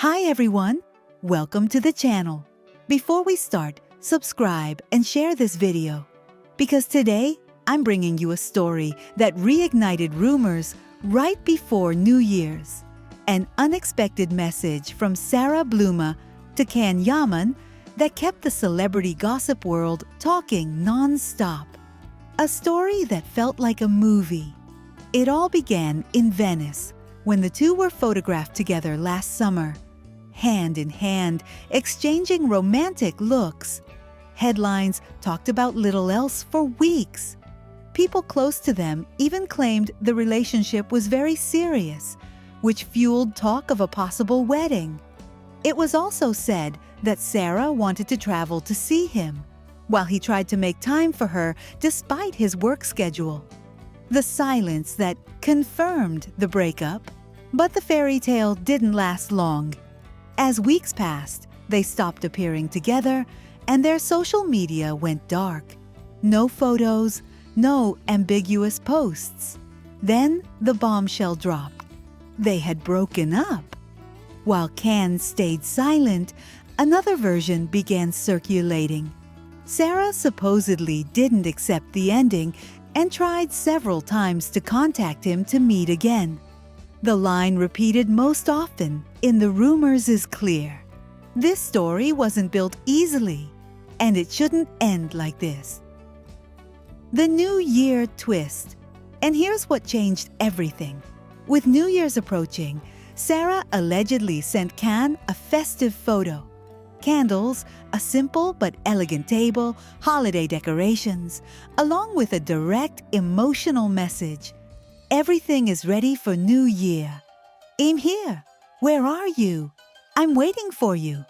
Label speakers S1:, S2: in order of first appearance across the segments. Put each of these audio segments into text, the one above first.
S1: Hi everyone, welcome to the channel. Before we start, subscribe and share this video because today I'm bringing you a story that reignited rumors right before New Year's. An unexpected message from Sarah Bluma to Can Yaman that kept the celebrity gossip world talking non-stop. A story that felt like a movie. It all began in Venice when the two were photographed together last summer, hand in hand, exchanging romantic looks. Headlines talked about little else for weeks. People close to them even claimed the relationship was very serious, which fueled talk of a possible wedding. It was also said that Sarah wanted to travel to see him, while he tried to make time for her despite his work schedule. The silence that confirmed the breakup, but the fairy tale didn't last long. As weeks passed, they stopped appearing together and their social media went dark. No photos, no ambiguous posts. Then the bombshell dropped. They had broken up. While Can stayed silent, another version began circulating. Sarah supposedly didn't accept the ending and tried several times to contact him to meet again. The line repeated most often in the rumors is clear. This story wasn't built easily, and it shouldn't end like this. The New Year twist. And here's what changed everything. With New Year's approaching, Sarah allegedly sent Can a festive photo. Candles, a simple but elegant table, holiday decorations, along with a direct, emotional message. Everything is ready for New Year. I'm here. Where are you? I'm waiting for you.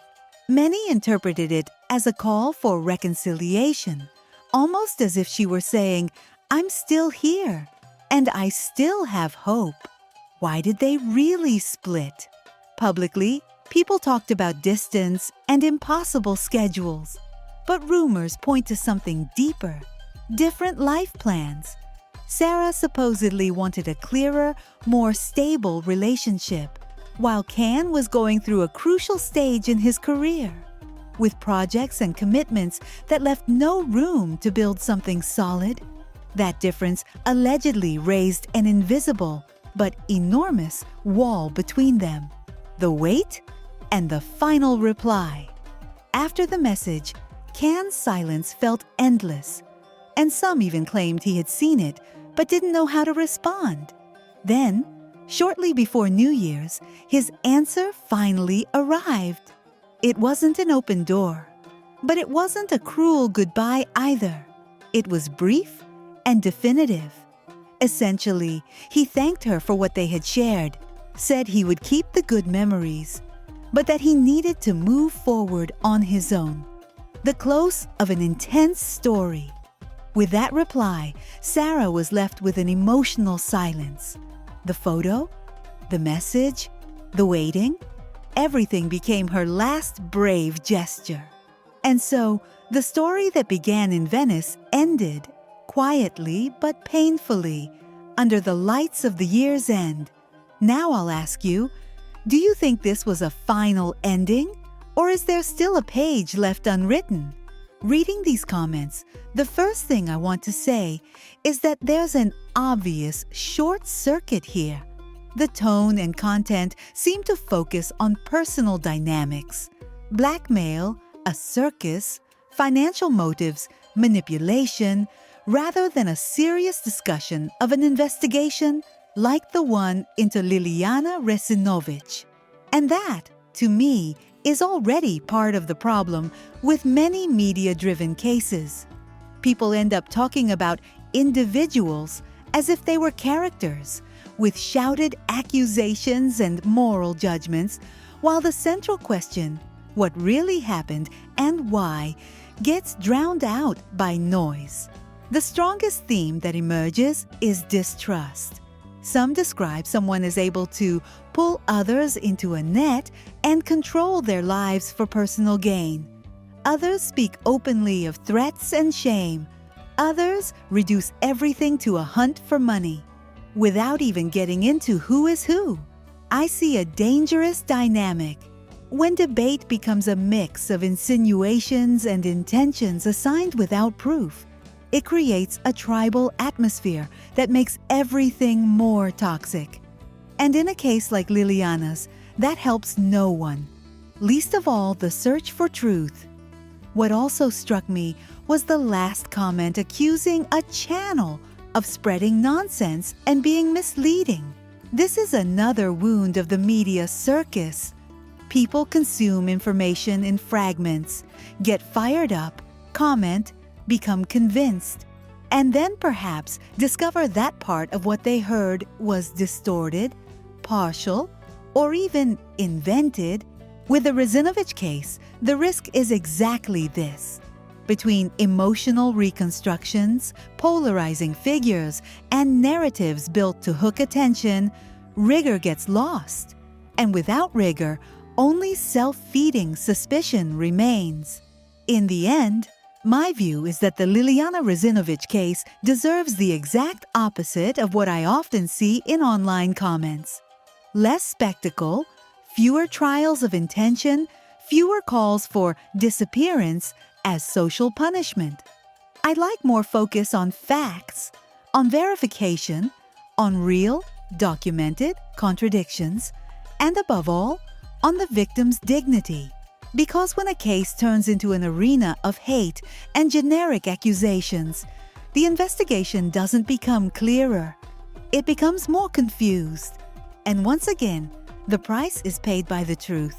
S1: Many interpreted it as a call for reconciliation, almost as if she were saying, I'm still here, and I still have hope. Why did they really split? Publicly, people talked about distance and impossible schedules. But rumors point to something deeper, different life plans. Sarah supposedly wanted a clearer, more stable relationship, while Can was going through a crucial stage in his career, with projects and commitments that left no room to build something solid. That difference allegedly raised an invisible but enormous wall between them. The wait and the final reply. After the message, Can's silence felt endless, and some even claimed he had seen it but didn't know how to respond. Then, shortly before New Year's, his answer finally arrived. It wasn't an open door, but it wasn't a cruel goodbye either. It was brief and definitive. Essentially, he thanked her for what they had shared, said he would keep the good memories, but that he needed to move forward on his own. The close of an intense story. With that reply, Sarah was left with an emotional silence. The photo, the message, the waiting, everything became her last brave gesture. And so, the story that began in Venice ended, quietly but painfully, under the lights of the year's end. Now I'll ask you, do you think this was a final ending, or is there still a page left unwritten? Reading these comments, the first thing I want to say is that there's an obvious short circuit here. The tone and content seem to focus on personal dynamics, blackmail, a circus, financial motives, manipulation, rather than a serious discussion of an investigation like the one into Liliana Resinovic. And that, to me, is already part of the problem with many media-driven cases. People end up talking about individuals as if they were characters, with shouted accusations and moral judgments, while the central question, what really happened and why, gets drowned out by noise. The strongest theme that emerges is distrust. Some describe someone as able to pull others into a net and control their lives for personal gain. Others speak openly of threats and shame. Others reduce everything to a hunt for money, without even getting into who is who. I see a dangerous dynamic. When debate becomes a mix of insinuations and intentions assigned without proof, it creates a tribal atmosphere that makes everything more toxic. And in a case like Liliana's, that helps no one, least of all the search for truth. What also struck me was the last comment accusing a channel of spreading nonsense and being misleading. This is another wound of the media circus. People consume information in fragments, get fired up, comment, become convinced, and then perhaps discover that part of what they heard was distorted, partial, or even invented. With the Razinovich case, the risk is exactly this. Between emotional reconstructions, polarizing figures, and narratives built to hook attention, rigor gets lost. And without rigor, only self-feeding suspicion remains. In the end, my view is that the Liliana Razinovich case deserves the exact opposite of what I often see in online comments. Less spectacle, fewer trials of intention, fewer calls for disappearance as social punishment. I'd like more focus on facts, on verification, on real, documented contradictions, and above all, on the victim's dignity. Because when a case turns into an arena of hate and generic accusations, the investigation doesn't become clearer. It becomes more confused. And once again, the price is paid by the truth.